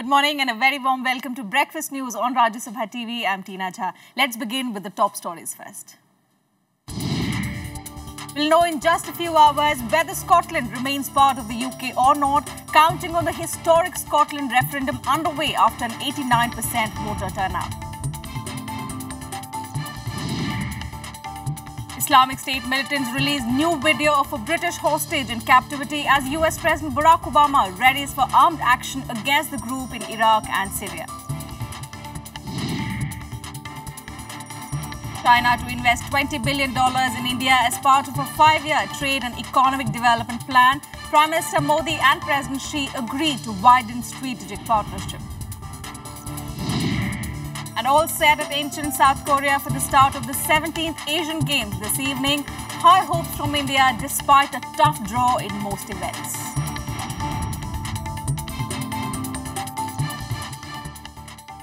Good morning and a very warm welcome to Breakfast News on Rajya Sabha TV. I'm Tina Jha. Let's begin with the top stories first. We'll know in just a few hours whether Scotland remains part of the UK or not, counting on the historic Scotland referendum underway after an 89% voter turnout. Islamic State militants released new video of a British hostage in captivity as US President Barack Obama readies for armed action against the group in Iraq and Syria. China to invest $20 billion in India as part of a 5-year trade and economic development plan. Prime Minister Modi and President Xi agreed to widen strategic partnership. And all set at ancient South Korea for the start of the 17th Asian Games this evening. High hopes from India despite a tough draw in most events.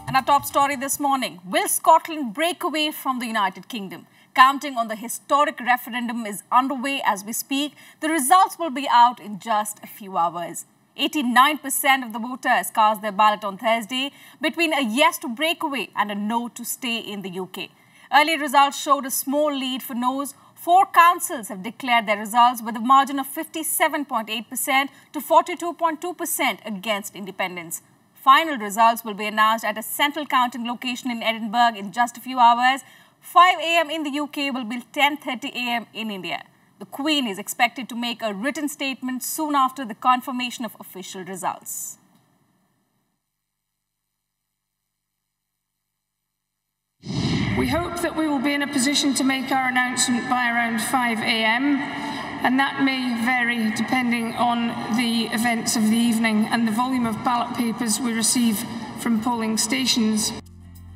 And our top story this morning, will Scotland break away from the United Kingdom? Counting on the historic referendum is underway as we speak. The results will be out in just a few hours. 89% of the voters cast their ballot on Thursday between a yes to break away and a no to stay in the UK. Early results showed a small lead for no's. 4 councils have declared their results with a margin of 57.8% to 42.2% against independence. Final results will be announced at a central counting location in Edinburgh in just a few hours. 5 a.m. in the UK will be 10:30 a.m. in India. The Queen is expected to make a written statement soon after the confirmation of official results. We hope that we will be in a position to make our announcement by around 5 a.m. and that may vary depending on the events of the evening and the volume of ballot papers we receive from polling stations.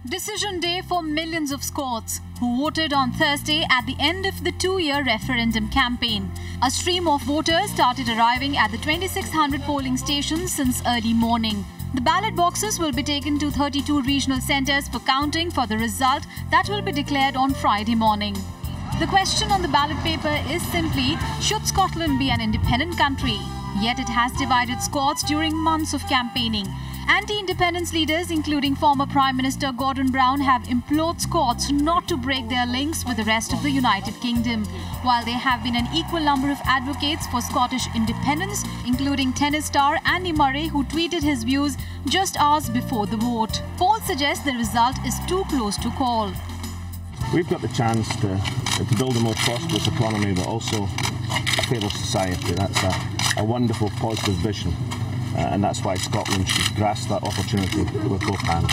Decision day for millions of Scots who voted on Thursday at the end of the 2-year referendum campaign. A stream of voters started arriving at the 2,600 polling stations since early morning. The ballot boxes will be taken to 32 regional centres for counting for the result that will be declared on Friday morning. The question on the ballot paper is simply, should Scotland be an independent country? Yet it has divided Scots during months of campaigning. Anti-independence leaders, including former Prime Minister Gordon Brown, have implored Scots not to break their links with the rest of the United Kingdom, while there have been an equal number of advocates for Scottish independence, including tennis star Andy Murray, who tweeted his views just hours before the vote. Polls suggest the result is too close to call. We've got the chance to build a more prosperous economy, but also a fairer society. That's a wonderful, positive vision. And that's why Scotland should grasp that opportunity with both hands.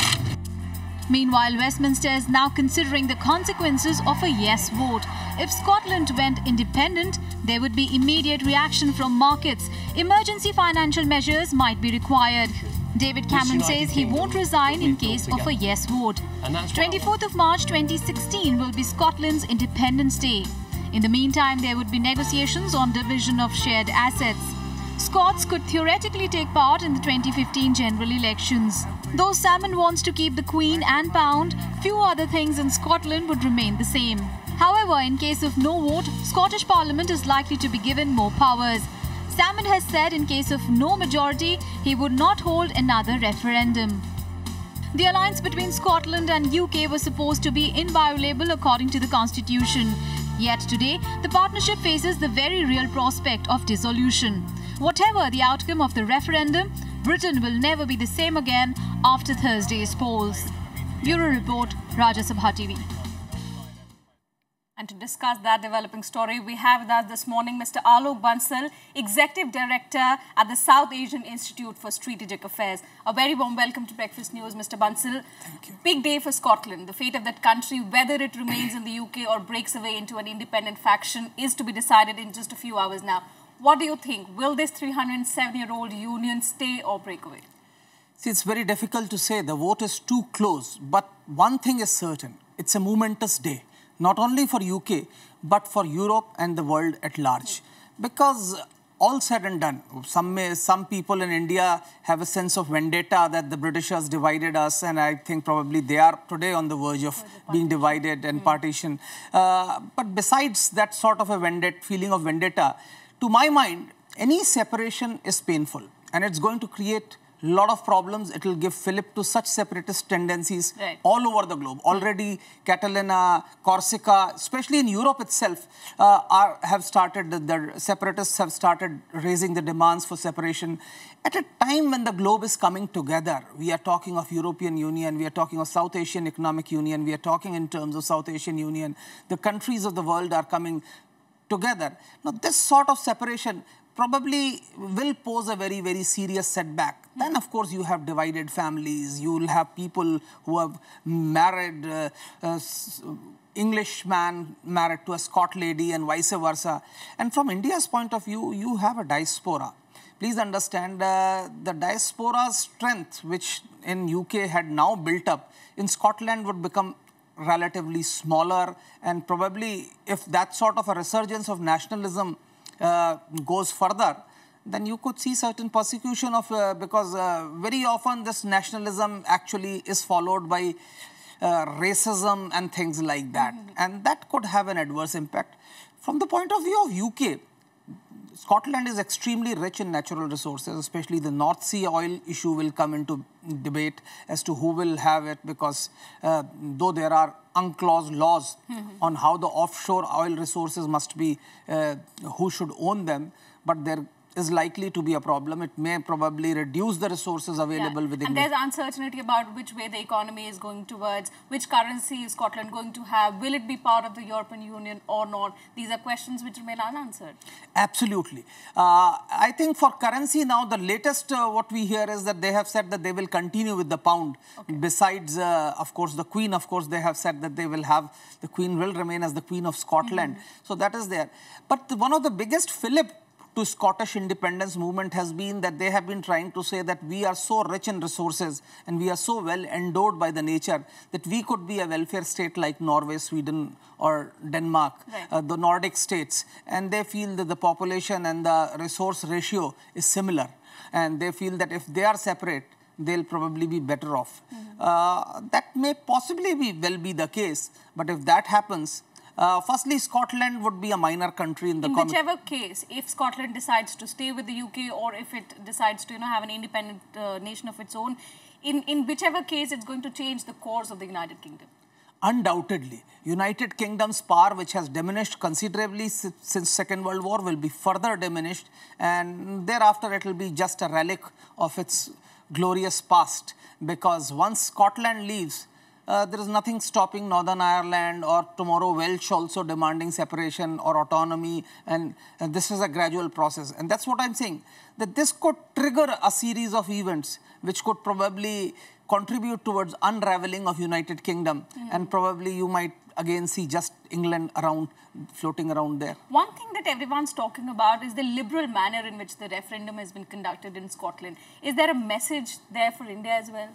Meanwhile, Westminster is now considering the consequences of a yes vote. If Scotland went independent, there would be immediate reaction from markets. Emergency financial measures might be required. David Cameron says he won't resign in case of a yes vote. 24th of March 2016 will be Scotland's Independence Day. In the meantime, there would be negotiations on division of shared assets. Scots could theoretically take part in the 2015 general elections. Though Salmon wants to keep the Queen and Pound, few other things in Scotland would remain the same. However, in case of no vote, Scottish Parliament is likely to be given more powers. Salmon has said in case of no majority, he would not hold another referendum. The alliance between Scotland and UK was supposed to be inviolable according to the Constitution. Yet today, the partnership faces the very real prospect of dissolution. Whatever the outcome of the referendum, Britain will never be the same again after Thursday's polls. Bureau Report, Rajya Sabha TV. And to discuss that developing story, we have with us this morning Mr. Alok Bansal, Executive Director at the South Asian Institute for Strategic Affairs. A very warm welcome to Breakfast News, Mr. Bansal. Thank you. Big day for Scotland. The fate of that country, whether it remains in the UK or breaks away into an independent faction, is to be decided in just a few hours now. What do you think? Will this 307-year-old union stay or break away? See, it's very difficult to say. The vote is too close. But one thing is certain. It's a momentous day. Not only for UK, but for Europe and the world at large. Because all said and done, some people in India have a sense of vendetta that the Britishers divided us, and I think probably they are today on the verge of being divided and partition. But besides that sort of a feeling of vendetta, to my mind, any separation is painful, and it's going to create lot of problems. It will give fillip to such separatist tendencies all over the globe. Already Catalina, Corsica, especially in Europe itself, have started, the separatists have started raising the demands for separation. At a time when the globe is coming together, we are talking of European Union, we are talking of South Asian Economic Union, we are talking in terms of South Asian Union. The countries of the world are coming together. Now, this sort of separation probably will pose a very, very serious setback. Then, of course, you have divided families. You will have people who have married, English man married to a Scot lady and vice versa. And from India's point of view, you have a diaspora. Please understand the diaspora's strength, which in UK had now built up, in Scotland would become relatively smaller. And probably if that sort of a resurgence of nationalism goes further, then you could see certain persecution of, because very often this nationalism actually is followed by racism and things like that. And that could have an adverse impact. From the point of view of UK, Scotland is extremely rich in natural resources, especially the North Sea oil issue will come into debate as to who will have it, because though there are unclosed laws on how the offshore oil resources must be, who should own them, but there is likely to be a problem. It may probably reduce the resources available within. And there's uncertainty about which way the economy is going towards, which currency is Scotland going to have, will it be part of the European Union or not? These are questions which remain unanswered. Absolutely. I think for currency now, the latest what we hear is that they have said that they will continue with the pound. Besides, of course, the Queen, of course, they have said that they will have, the Queen will remain as the Queen of Scotland. So that is there. But one of the biggest fillip to Scottish independence movement has been that they have been trying to say that we are so rich in resources and we are so well endowed by the nature that we could be a welfare state like Norway, Sweden or Denmark, the Nordic states. And they feel that the population and the resource ratio is similar. And they feel that if they are separate, they'll probably be better off. That may possibly well be the case. But if that happens, firstly, Scotland would be a minor country in the... In whichever case, if Scotland decides to stay with the UK or if it decides to have an independent nation of its own, in whichever case, it's going to change the course of the United Kingdom. Undoubtedly. United Kingdom's power, which has diminished considerably since Second World War, will be further diminished. And thereafter, it will be just a relic of its glorious past. Because once Scotland leaves, there is nothing stopping Northern Ireland or tomorrow Welsh also demanding separation or autonomy. And this is a gradual process. And that's what I'm saying, that this could trigger a series of events which could probably contribute towards unraveling of United Kingdom. And probably you might again see just England around, floating around there. One thing that everyone's talking about is the liberal manner in which the referendum has been conducted in Scotland. Is there a message there for India as well?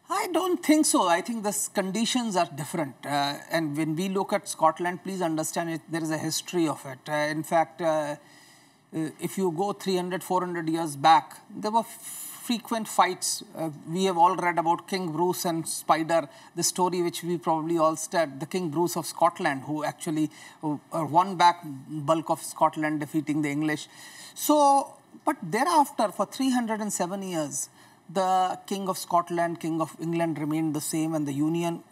I don't think so. I think the conditions are different. And when we look at Scotland, please understand it, there is a history of it. In fact, if you go 300, 400 years back, there were frequent fights. We have all read about King Bruce and Spider, the story which we probably all studied, the King Bruce of Scotland, who actually won back bulk of Scotland, defeating the English. So, but thereafter, for 307 years, the King of Scotland, King of England remained the same and the Union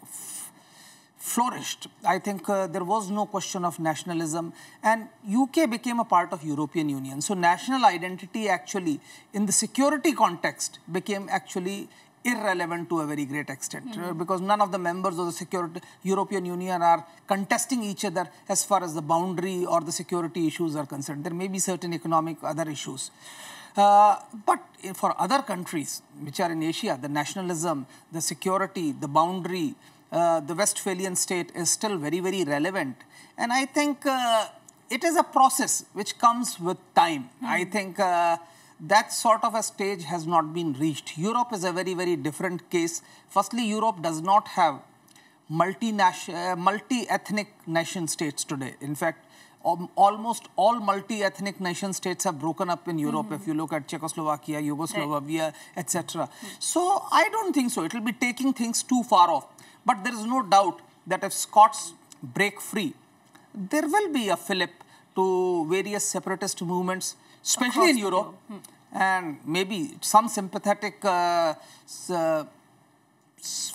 flourished. I think there was no question of nationalism and UK became a part of European Union. So national identity actually in the security context became actually irrelevant to a very great extent because none of the members of the European Union are contesting each other as far as the boundary or the security issues are concerned. There may be certain economic other issues. But for other countries which are in Asia, the nationalism, the security, the boundary, the Westphalian state is still very, very relevant. And I think it is a process which comes with time. I think that sort of a stage has not been reached. Europe is a very, very different case. Firstly, Europe does not have multi-ethnic nation states today. In fact, almost all multi-ethnic nation states have broken up in Europe. If you look at Czechoslovakia, Yugoslavia, etc. So I don't think so. It will be taking things too far off. But there is no doubt that if Scots break free, there will be a fillip to various separatist movements, especially in Europe. and maybe some sympathetic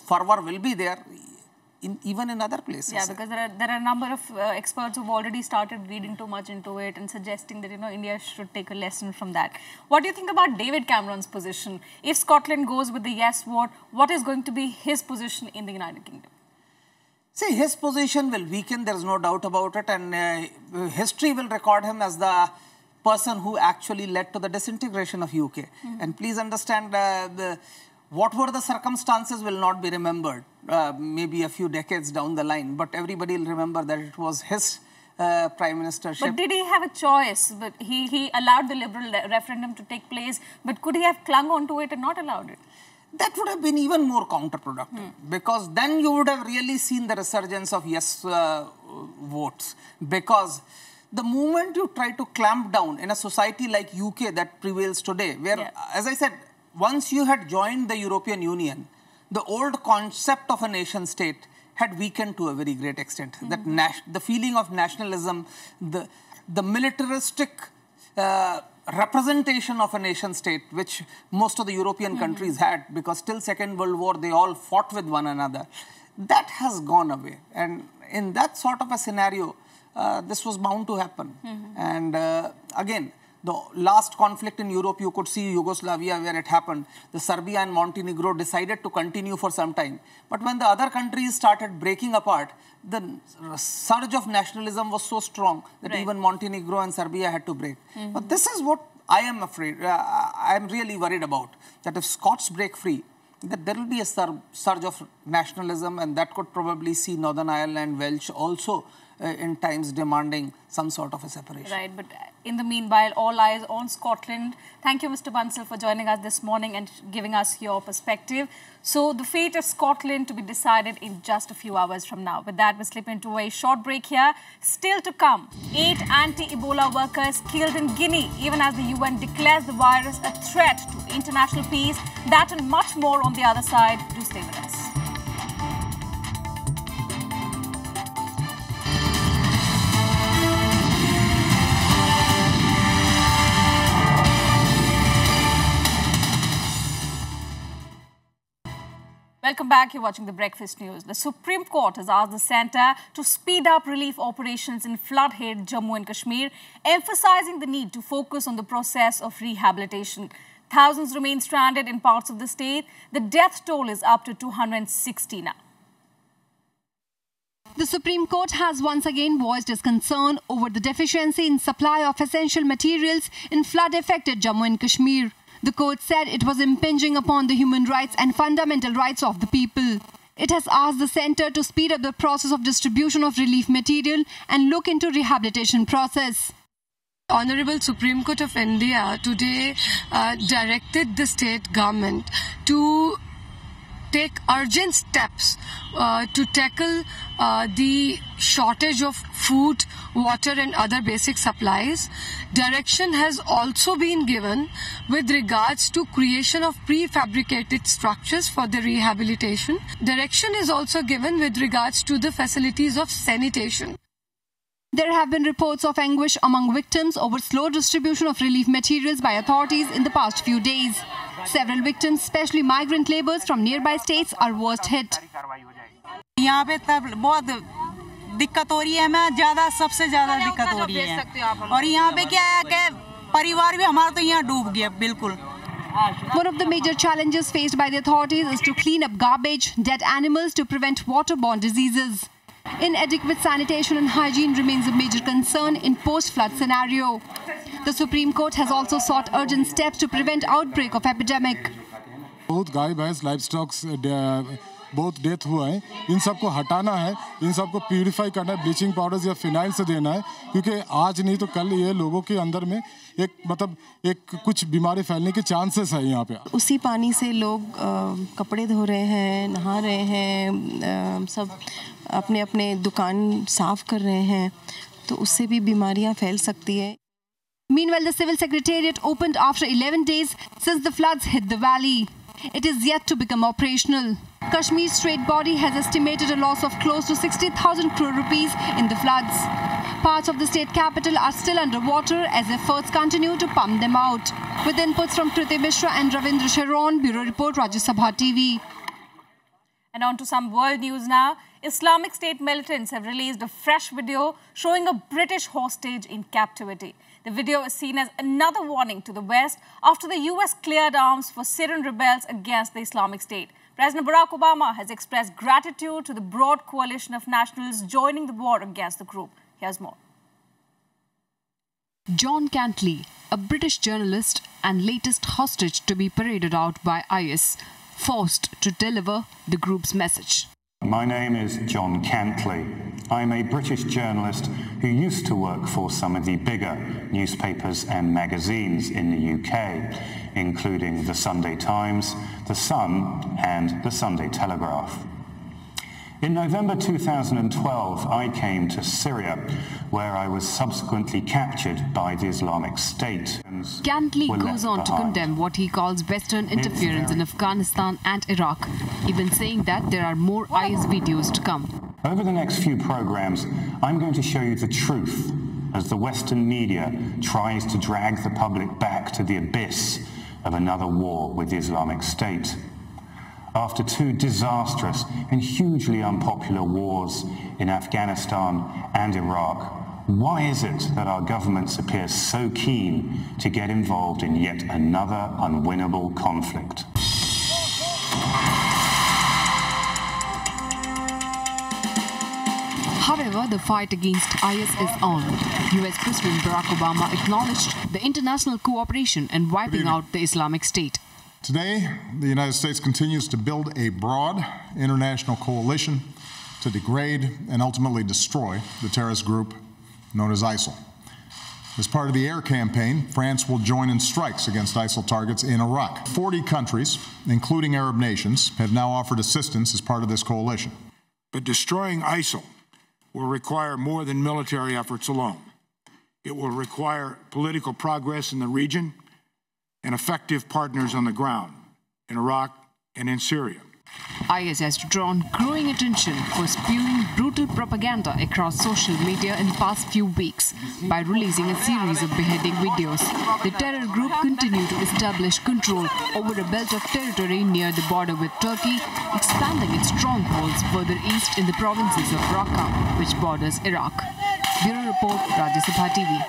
fervor will be there even in other places. Yeah, because there are a number of experts who've already started reading too much into it and suggesting that, India should take a lesson from that. What do you think about David Cameron's position? If Scotland goes with the yes vote, what is going to be his position in the United Kingdom? See, his position will weaken, there's no doubt about it, and history will record him as the person who actually led to the disintegration of UK. And please understand, what were the circumstances will not be remembered, maybe a few decades down the line, but everybody will remember that it was his prime ministership. But did he have a choice? But he allowed the Liberal referendum to take place, but could he have clung on to it and not allowed it? That would have been even more counterproductive, because then you would have really seen the resurgence of yes votes. Because the moment you try to clamp down in a society like UK that prevails today, where, as I said, once you had joined the European Union, the old concept of a nation state had weakened to a very great extent. That the feeling of nationalism, the militaristic representation of a nation state, which most of the European countries had, because till Second World War they all fought with one another, that has gone away. And in that sort of a scenario, this was bound to happen. And again, the last conflict in Europe, you could see Yugoslavia where it happened. The Serbia and Montenegro decided to continue for some time. But when the other countries started breaking apart, the surge of nationalism was so strong that even Montenegro and Serbia had to break. But this is what I am afraid, I am really worried about, that if Scots break free, that there will be a surge of nationalism, and that could probably see Northern Ireland, Welsh also in times demanding some sort of a separation. Right, but in the meanwhile, all eyes on Scotland. Thank you, Mr. Bansal, for joining us this morning and giving us your perspective. So the fate of Scotland to be decided in just a few hours from now. With that, we slip into a short break here. Still to come, 8 anti-Ebola workers killed in Guinea, even as the UN declares the virus a threat to international peace. That and much more on the other side. Do stay with us. Welcome back. You're watching The Breakfast News. The Supreme Court has asked the centre to speed up relief operations in flood-hit Jammu and Kashmir, emphasising the need to focus on the process of rehabilitation. Thousands remain stranded in parts of the state. The death toll is up to 260 now. The Supreme Court has once again voiced its concern over the deficiency in supply of essential materials in flood-affected Jammu and Kashmir. The court said it was impinging upon the human rights and fundamental rights of the people. It has asked the centre to speed up the process of distribution of relief material and look into rehabilitation process. Honorable Supreme Court of India today directed the state government to take urgent steps to tackle the shortage of food, water and other basic supplies. Direction has also been given with regards to creation of prefabricated structures for the rehabilitation. Direction is also given with regards to the facilities of sanitation. There have been reports of anguish among victims over slow distribution of relief materials by authorities in the past few days. Several victims, especially migrant labourers from nearby states, are worst hit. यहाँ पे तब बहुत दिक्कत हो रही है, हमें सबसे ज़्यादा दिक्कत हो रही है और यहाँ पे क्या है कि परिवार भी हमारा तो यहाँ डूब गया बिल्कुल. One of the major challenges faced by the authorities is to clean up garbage, dead animals to prevent waterborne diseases. Inadequate sanitation and hygiene remains a major concern in post-flood scenario. The Supreme Court has also sought urgent steps to prevent outbreak of epidemic. बहुत गाय भैंस live stocks बहुत death हुआ है, इन सबको हटाना है, इन सबको purify करना है, ब्लीचिंग पाउडर्स या फिनाइल से देना है, क्योंकि आज नहीं तो कल ये लोगों के अंदर में एक कुछ बीमारी फैलने के चांसेस है यहाँ पे. उसी पानी से लोग कपड़े धो रहे हैं, नहा रहे हैं, सब अपने अपने दुकान साफ कर रहे हैं, तो उससे भी बीमारियाँ फैल सकती है. Meanwhile, the Civil Secretariat opened after 11 days since the floods hit the valley. It is yet to become operational. Kashmir's state body has estimated a loss of close to 60,000 crore rupees in the floods. Parts of the state capital are still underwater as efforts continue to pump them out. With inputs from Kriti Mishra and Ravindra Sharon, Bureau Report, Rajya Sabha TV. And on to some world news now. Islamic State militants have released a fresh video showing a British hostage in captivity. The video is seen as another warning to the West after the US cleared arms for Syrian rebels against the Islamic State. President Barack Obama has expressed gratitude to the broad coalition of nationals joining the war against the group. Here's more. John Cantley, a British journalist and latest hostage to be paraded out by IS, forced to deliver the group's message. My name is John Cantley. I'm a British journalist who used to work for some of the bigger newspapers and magazines in the UK, including the Sunday Times, the Sun and the Sunday Telegraph. In November 2012, I came to Syria, where I was subsequently captured by the Islamic State. Cantley goes on to condemn what he calls Western interference in Afghanistan and Iraq, even saying that there are more IS videos to come. Over the next few programs, I'm going to show you the truth as the Western media tries to drag the public back to the abyss of another war with the Islamic State. After two disastrous and hugely unpopular wars in Afghanistan and Iraq, why is it that our governments appear so keen to get involved in yet another unwinnable conflict? However, the fight against IS is on. US President Barack Obama acknowledged the international cooperation in wiping out the Islamic State. Today, the United States continues to build a broad international coalition to degrade and ultimately destroy the terrorist group known as ISIL. As part of the air campaign, France will join in strikes against ISIL targets in Iraq. 40 countries, including Arab nations, have now offered assistance as part of this coalition. But destroying ISIL will require more than military efforts alone. It will require political progress in the region and effective partners on the ground in Iraq and in Syria. IS has drawn growing attention for spewing brutal propaganda across social media in the past few weeks by releasing a series of beheading videos. The terror group continued to establish control over a belt of territory near the border with Turkey, expanding its strongholds further east in the provinces of Raqqa, which borders Iraq. Bureau Report, Rajya Sabha TV.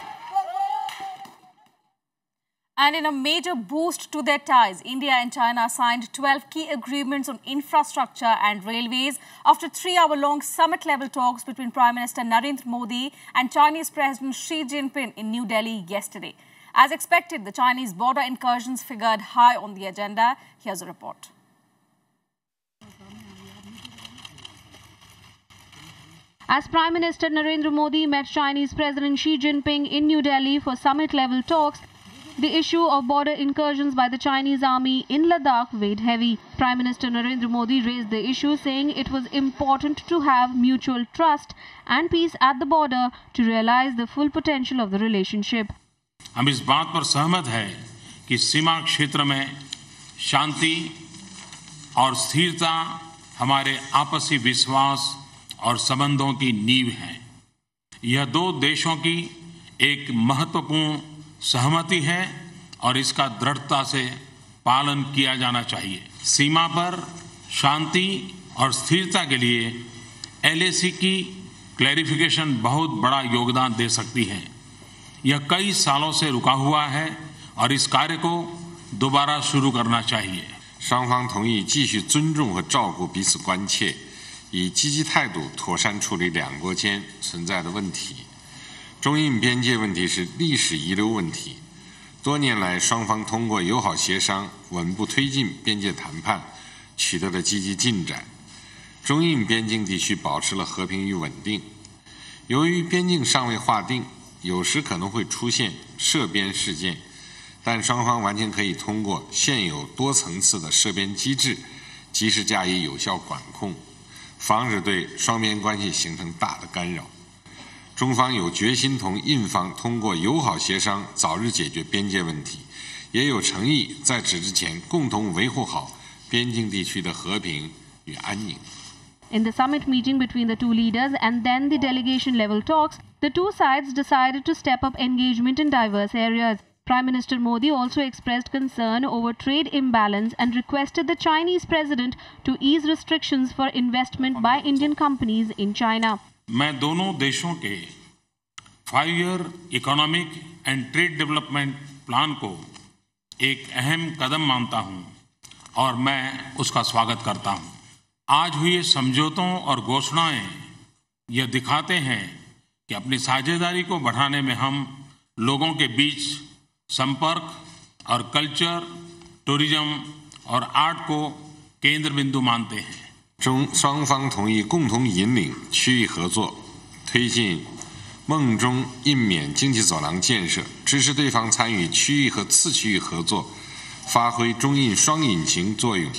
And in a major boost to their ties, India and China signed 12 key agreements on infrastructure and railways after 3-hour-long summit-level talks between Prime Minister Narendra Modi and Chinese President Xi Jinping in New Delhi yesterday. As expected, the Chinese border incursions figured high on the agenda. Here's a report. As Prime Minister Narendra Modi met Chinese President Xi Jinping in New Delhi for summit-level talks, the issue of border incursions by the Chinese army in Ladakh weighed heavy. Prime Minister Narendra Modi raised the issue, saying it was important to have mutual trust and peace at the border to realize the full potential of the relationship. हम इस बात पर सहमत हैं कि सीमा क्षेत्र में शांति और स्थिरता हमारे आपसी विश्वास और संबंधों की नींव है। यह दो देशों की एक महत्वपूर्ण सहमति है और इसका दृढ़ता से पालन किया जाना चाहिए। सीमा पर शांति और स्थिरता के लिए LAC की क्लैरिफिकेशन बहुत बड़ा योगदान दे सकती है। यह कई सालों से रुका हुआ है और इस कार्य को दोबारा शुरू करना चाहिए।双方同意继续尊重和照顾彼此关切，以积极态度妥善处理两国间存在的问题。中印边界问题是历史遗留问题，多年来双方通过友好协商稳步推进边界谈判，取得了积极进展。中印边境地区保持了和平与稳定。由于边境尚未划定，有时可能会出现涉边事件，但双方完全可以通过现有多层次的涉边机制，及时加以有效管控，防止对双边关系形成大的干扰。中方有决心同印方通过友好协商早日解决边界问题，也有诚意在此之前共同维护好边境地区的和平与安宁。In the summit meeting between the two leaders and then the delegation-level talks, the two sides decided to step up engagement in diverse areas. Prime Minister Modi also expressed concern over trade imbalance and requested the Chinese president to ease restrictions for investment by Indian companies in China. मैं दोनों देशों के 5-year economic and trade development plan को एक अहम कदम मानता हूं और मैं उसका स्वागत करता हूं। आज हुए समझौतों और घोषणाएं यह दिखाते हैं कि अपनी साझेदारी को बढ़ाने में हम लोगों के बीच संपर्क और कल्चर, टूरिज्म और आर्ट को केंद्र बिंदु मानते हैं। 双方同意共同引领区域合作，推进孟中印缅经济走廊建设，支持对方参与区域和次区域合作，发挥中印双引擎作用，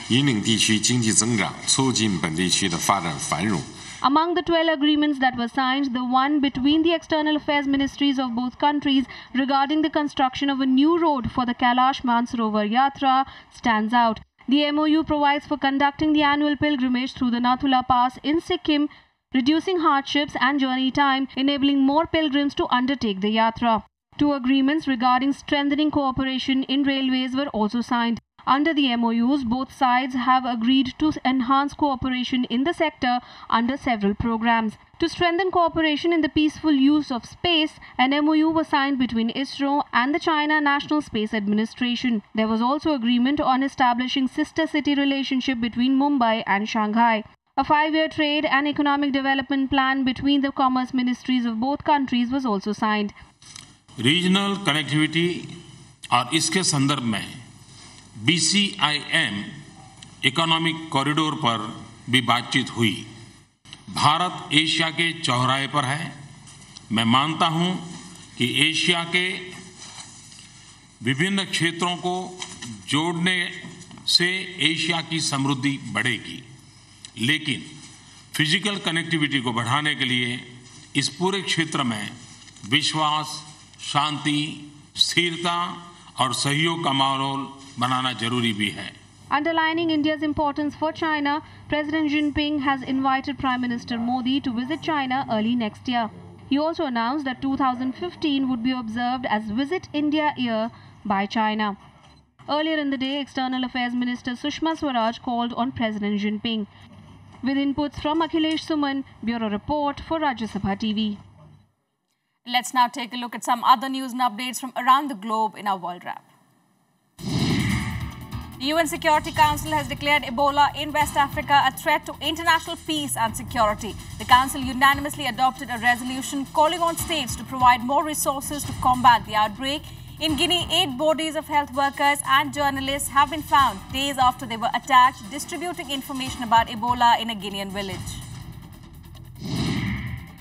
引领地区经济增长，促进本地区的发展繁荣。 Among the 12 agreements that were signed, the one between the external affairs ministries of both countries regarding the construction of a new road for the Kailash Mansarovar Yatra stands out. The MOU provides for conducting the annual pilgrimage through the Nathula Pass in Sikkim, reducing hardships and journey time, enabling more pilgrims to undertake the yatra. Two agreements regarding strengthening cooperation in railways were also signed. Under the MOUs, both sides have agreed to enhance cooperation in the sector under several programs. To strengthen cooperation in the peaceful use of space, an MOU was signed between ISRO and the China National Space Administration. There was also agreement on establishing sister city relationship between Mumbai and Shanghai. A 5-year trade and economic development plan between the commerce ministries of both countries was also signed. Regional connectivity और इसके संदर्भ में BCIM economic corridor पर भी बातचीत हुई। Bharat Asia के चौराहे पर है। मैं मानता हूं कि एशिया के विभिन्न क्षेत्रों को जोड़ने से एशिया की समृद्धि बढ़ेगी, लेकिन फिजिकल कनेक्टिविटी को बढ़ाने के लिए इस पूरे क्षेत्र में विश्वास, शांति, स्थिरता और सहयोग का माहौल बनाना जरूरी भी है। Underlining India's importance for China, President Jinping has invited Prime Minister Modi to visit China early next year. He also announced that 2015 would be observed as Visit India Year by China. Earlier in the day, External Affairs Minister Sushma Swaraj called on President Jinping. With inputs from Akhilesh Suman, Bureau Report for Rajya Sabha TV. Let's now take a look at some other news and updates from around the globe in our World Wrap. The UN Security Council has declared Ebola in West Africa a threat to international peace and security. The Council unanimously adopted a resolution calling on states to provide more resources to combat the outbreak. In Guinea, 8 bodies of health workers and journalists have been found days after they were attacked, distributing information about Ebola in a Guinean village.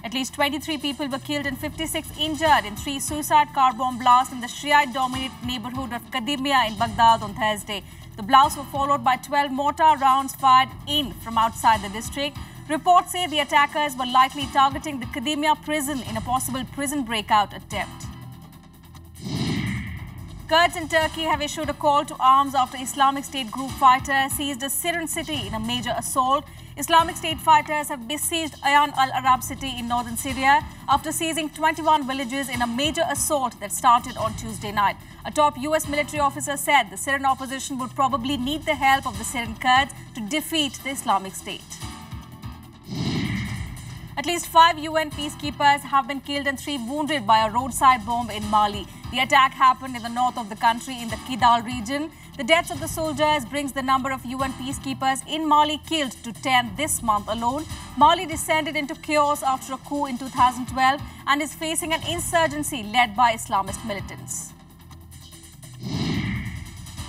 At least 23 people were killed and 56 injured in 3 suicide car bomb blasts in the Shiite-dominated neighborhood of Kadimia in Baghdad on Thursday. The blasts were followed by 12 mortar rounds fired in from outside the district. Reports say the attackers were likely targeting the Kadimia prison in a possible prison breakout attempt. Kurds in Turkey have issued a call to arms after Islamic State group fighters seized a Syrian city in a major assault. Islamic State fighters have besieged Ayan al-Arab city in northern Syria after seizing 21 villages in a major assault that started on Tuesday night. A top US military officer said the Syrian opposition would probably need the help of the Syrian Kurds to defeat the Islamic State. At least 5 UN peacekeepers have been killed and 3 wounded by a roadside bomb in Mali. The attack happened in the north of the country in the Kidal region. The deaths of the soldiers brings the number of UN peacekeepers in Mali killed to 10 this month alone. Mali descended into chaos after a coup in 2012 and is facing an insurgency led by Islamist militants.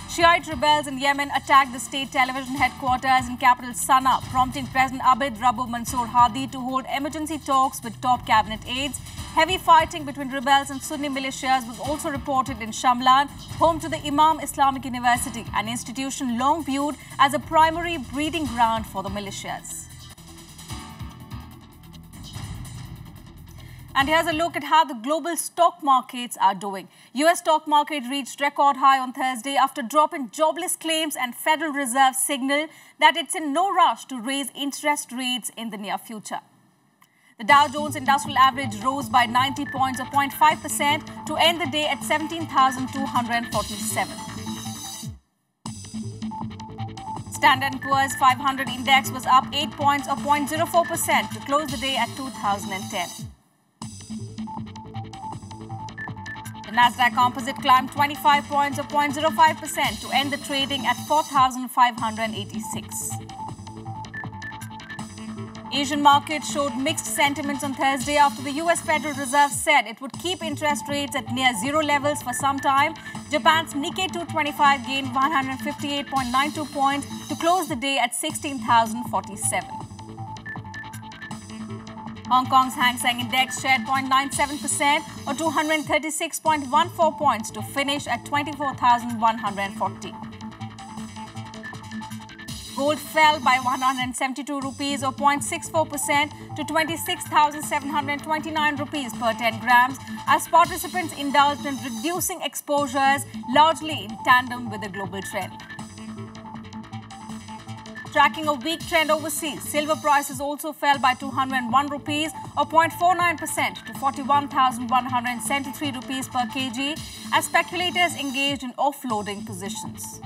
Shiite rebels in Yemen attacked the state television headquarters in capital Sana'a, prompting President Abid Rabu Mansour Hadi to hold emergency talks with top cabinet aides. Heavy fighting between rebels and Sunni militias was also reported in Shamlan, home to the Imam Islamic University, an institution long viewed as a primary breeding ground for the militias. And here's a look at how the global stock markets are doing. US stock market reached record high on Thursday after dropping jobless claims and Federal Reserve signal that it's in no rush to raise interest rates in the near future. The Dow Jones Industrial Average rose by 90 points or 0.5% to end the day at 17,247. Standard & Poor's 500 index was up 8 points or 0.04% to close the day at 2010. The Nasdaq Composite climbed 25 points or 0.05% to end the trading at 4,586. Asian markets showed mixed sentiments on Thursday after the US Federal Reserve said it would keep interest rates at near zero levels for some time. Japan's Nikkei 225 gained 158.92 points to close the day at 16,047. Hong Kong's Hang Seng Index shared 0.97% or 236.14 points to finish at 24,140. Gold fell by 172 rupees or 0.64% to 26,729 rupees per 10 grams as participants indulged in reducing exposures largely in tandem with the global trend. Tracking a weak trend overseas, silver prices also fell by 201 rupees or 0.49% to 41,173 rupees per kg as speculators engaged in offloading positions.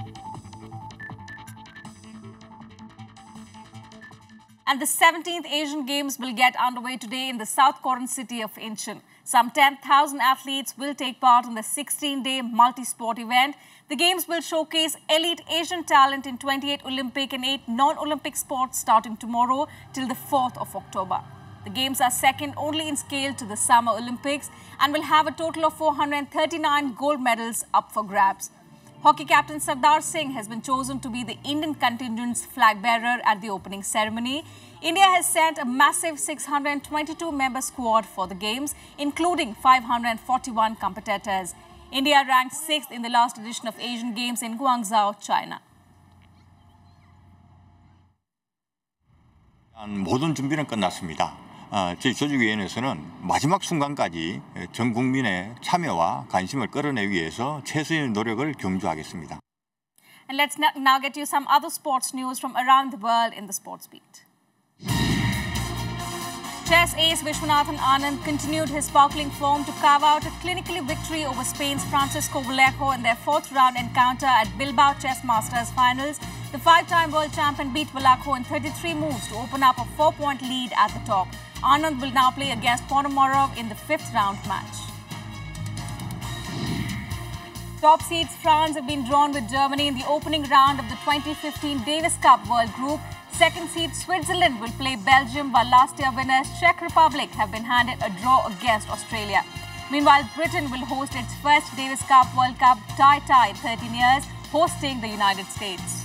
And the 17th Asian Games will get underway today in the South Korean city of Incheon. Some 10,000 athletes will take part in the 16-day multi-sport event. The Games will showcase elite Asian talent in 28 Olympic and 8 non-Olympic sports starting tomorrow till the 4th of October. The Games are second only in scale to the Summer Olympics and will have a total of 439 gold medals up for grabs. Hockey captain Sardar Singh has been chosen to be the Indian contingent's flag bearer at the opening ceremony. India has sent a massive 622-member squad for the Games, including 541 competitors. India ranked 6th in the last edition of Asian Games in Guangzhou, China. 모든 준비는 끝났습니다. 저희 조직위원회에서는 마지막 순간까지 전 국민의 참여와 관심을 끌어내기 위해서 최선의 노력을 경주하겠습니다. And let's now get you some other sports news from around the world in the Sports Beat. Chess ace Vishwanathan Anand continued his sparkling form to carve out a clinical victory over Spain's Francisco Vallejo in their 4th round encounter at Bilbao Chess Masters Finals. The 5-time world champion beat Vallejo in 33 moves to open up a 4-point lead at the top. Anand will now play against Ponomorov in the 5th round match. Top seeds France have been drawn with Germany in the opening round of the 2015 Davis Cup World Group. Second seed Switzerland will play Belgium, while last year winners Czech Republic have been handed a draw against Australia. Meanwhile, Britain will host its first Davis Cup World Cup tie in 13 years, hosting the United States.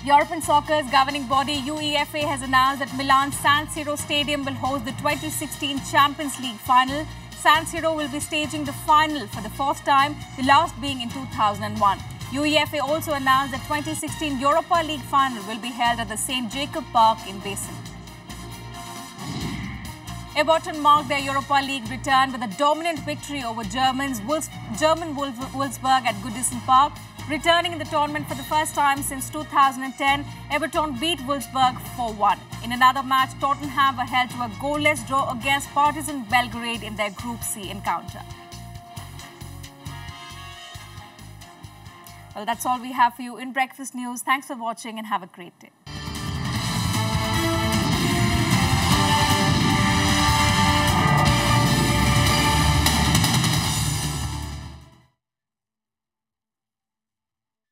European soccer's governing body UEFA has announced that Milan's San Siro Stadium will host the 2016 Champions League final. San Siro will be staging the final for the 4th time, the last being in 2001. UEFA also announced the 2016 Europa League final will be held at the St. Jacob Park in Basel. Everton marked their Europa League return with a dominant victory over German Wolfsburg at Goodison Park. Returning in the tournament for the first time since 2010, Everton beat Wolfsburg 4-1. In another match, Tottenham were held to a goalless draw against Partizan Belgrade in their Group C encounter. Well, that's all we have for you in Breakfast News. Thanks for watching and have a great day.